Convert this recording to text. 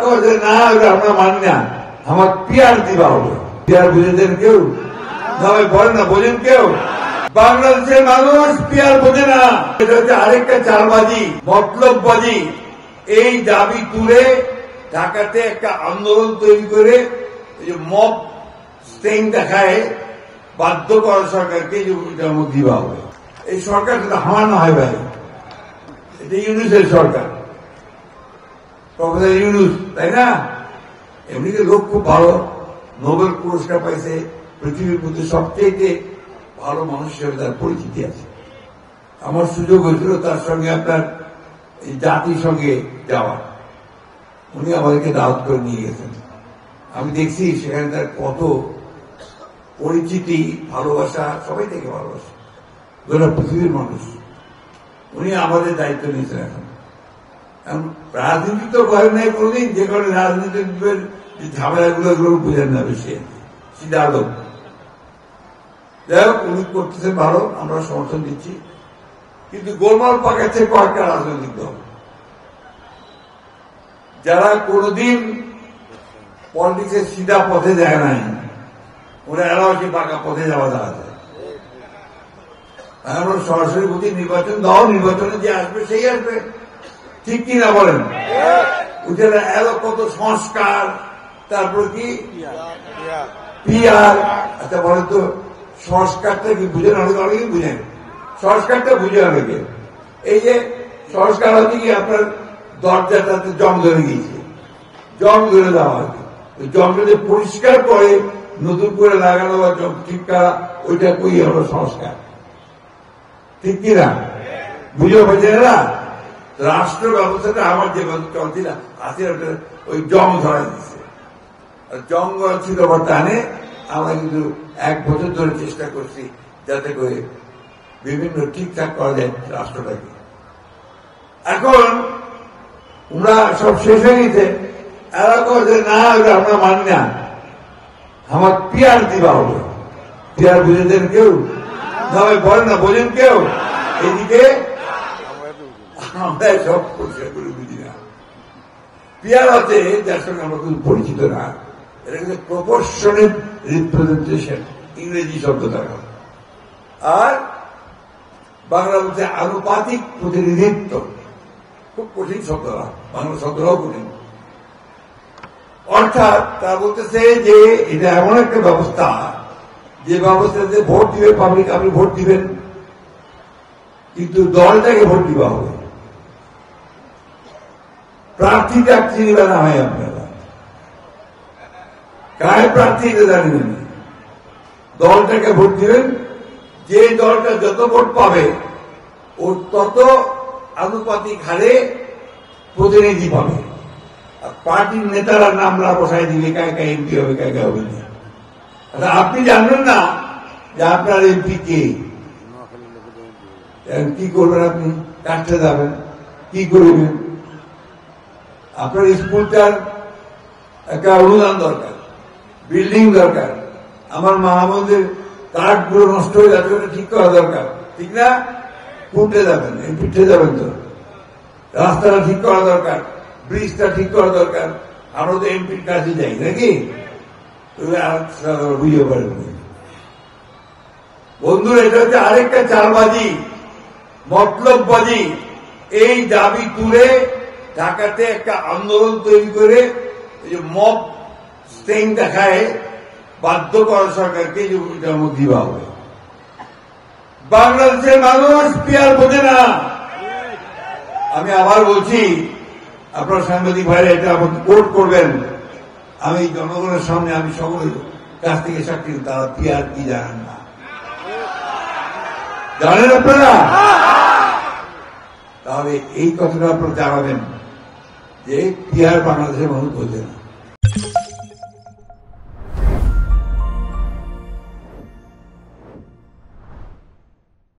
কবে না আমরা মানি না, আমার পিয়ার দিবা হবে। পিয়ার বুঝেছেন কেউ? সবাই বলেন না, বোঝেন কেউ? বাংলাদেশের মানুষ পিয়ার বোঝে না। এটা হচ্ছে আরেকটা চালবাজি, মতলববাজি। এই দাবি তুলে ঢাকাতে একটা আন্দোলন তৈরি করে মব স্টেইন দেখায় বাধ্য করা সরকারকে যে দিবা হবে। এই সরকার আমার না হয় ভাই, এটা ইউনুসের সরকার, প্রফেসর ইউনুস, তাই না? এমনিতে লোক খুব ভালো, নোবেল পুরস্কার পাইছে, পৃথিবীর মধ্যে সবচেয়ে ভালো মানুষ হিসেবে তার পরিচিতি আছে। আমার সুযোগ হয়েছিল তার সঙ্গে আপনার জাতিসংঘে যাওয়ার, উনি আমাদেরকে দাওয়াত করে নিয়ে গেছেন। আমি দেখছি সেখানে তার কত পরিচিতি, ভালোবাসা, সবাই থেকে ভালোবাসা, গোটা পৃথিবীর মানুষ। উনি আমাদের দায়িত্ব নিয়েছেন। এখন রাজনীতি তো করেন নাই কোনোদিন, যে কারণে রাজনীতির যে ঝামেলাগুলো এগুলো বুঝেন না বেশি, সিধা লোক। যাই হোক, উনি করতেছেন ভালো, আমরা সমর্থন দিচ্ছি। কিন্তু গোলমাল পাকাচ্ছে কয়েকটা রাজনৈতিক দল, যারা কোনদিন পলিটিক্সের সিধা পথে যায় নাই, ওরা এরাও কি পাকা পথে যাওয়া যায়। আমরা সরাসরি বলছি নির্বাচন দাও, নির্বাচনে যে আসবে সেই আসবে, ঠিক কিনা বলেন? ওদের এলো কত সংস্কার, তারপর কি পিআর। আচ্ছা বলেন তো, সংস্কারটা কি বুঝেন? অনেকে বুঝেন সংস্কারটা, বুঝে অনেকে। এই যে সংস্কার হচ্ছে কি, আপনার দরজাটাতে জং ধরে গিয়েছে, জং ধরে দেওয়া হয়েছে, ওই জংটাতে পরিষ্কার করে নতুন করে লাগানো বা জং ঠিক করা, ওইটা কই হলো সংস্কার, ঠিক কিনা? বুঝে পারছে না? রাষ্ট্র ব্যবস্থাটা আমার যে চলছিল আছে, ওই জং ধরা দিচ্ছে। জং ধরা ছিল বা টানে আমরা কিন্তু 1 বছর ধরে চেষ্টা করছি যাতে করে বিভিন্ন ঠিকঠাক করা যায় রাষ্ট্রটাকে। এখন ওরা সব শেষ হয়ে গেছে, এরা কবে না আমরা মানি না, আমার পিয়ার দিবা হবে। পিয়ার বুঝেছেন কেউ? সবাই বলেন না, বোঝেন কেউ? এদিকে আমরা সব পরিষ্কার করে বুঝি না। পিয়ার আছে যার সঙ্গে আমরা কিন্তু পরিচিত না, এটা কিন্তু প্রপোর্শনেট রিপ্রেজেন্টেশন, ইংরেজি শব্দ থাকা। আর বাংলা বলছে আনুপাতিক প্রতিনিধিত্ব, খুব কঠিন শব্দ, বাংলা শব্দটাও কঠিন। অর্থাৎ তা বলতেছে যে এটা এমন একটা ব্যবস্থা, যে ব্যবস্থাতে ভোট দিবে পাবলিক, আপনি ভোট দিবেন, কিন্তু দলটাকে ভোট দিবা হবে। প্রার্থীটা চিনিবে না হয়, আপনারা কার প্রার্থী এটা জানবেন, দলটাকে ভোট দিবেন। যে দলটা যত ভোট পাবে ওর তত আনুপাতিক হারে প্রতিনিধি পাবে। আর পার্টির নেতারা নামরা বসাই দিবে, কায় কায় এমপি হবে, কায় কায় হবে না। আপনি জানবেন না যে আপনার এমপি কে, কি করবেন? আপনি কাটতে যাবেন, কি করবেন? আপনার স্কুলটার একটা অনুদান দরকার, বিল্ডিং দরকার, আমার মাহমুদের কাঠগুলো নষ্ট হয়ে যাচ্ছে, ওটা ঠিক করা দরকার, ঠিক না? কোনটা যাবেন? এমপিতে যাবেন তো, রাস্তাটা ঠিক করা দরকার, ব্রিজটা ঠিক করা দরকার। আমরা তো এমপির কাছে যাই নাকি? বুঝতে পারবেন বন্ধুরা, এটা হচ্ছে আরেকটা চালবাজি, মতলববাজি। এই দাবি তুলে ঢাকাতে একটা আন্দোলন তৈরি করে মব স্টেইন দেখায় বাধ্য করা সরকারকে যে দিবা হবে। বাংলাদেশের মানুষ পিয়ার বোঝে না। আমি আবার বলছি, আপনার সাংবাদিক ভাইরা এটা আমাকে কোর্ট করবেন, আমি জনগণের সামনে আমি সকলের কাছ থেকে সাক্ষী, তারা পিয়ার কি জানেন না। জানেন আপনারা? তাহলে এই কথাটা আপনারা জানাবেন যে পিয়ার বাংলাদেশের মানুষ বোঝে না।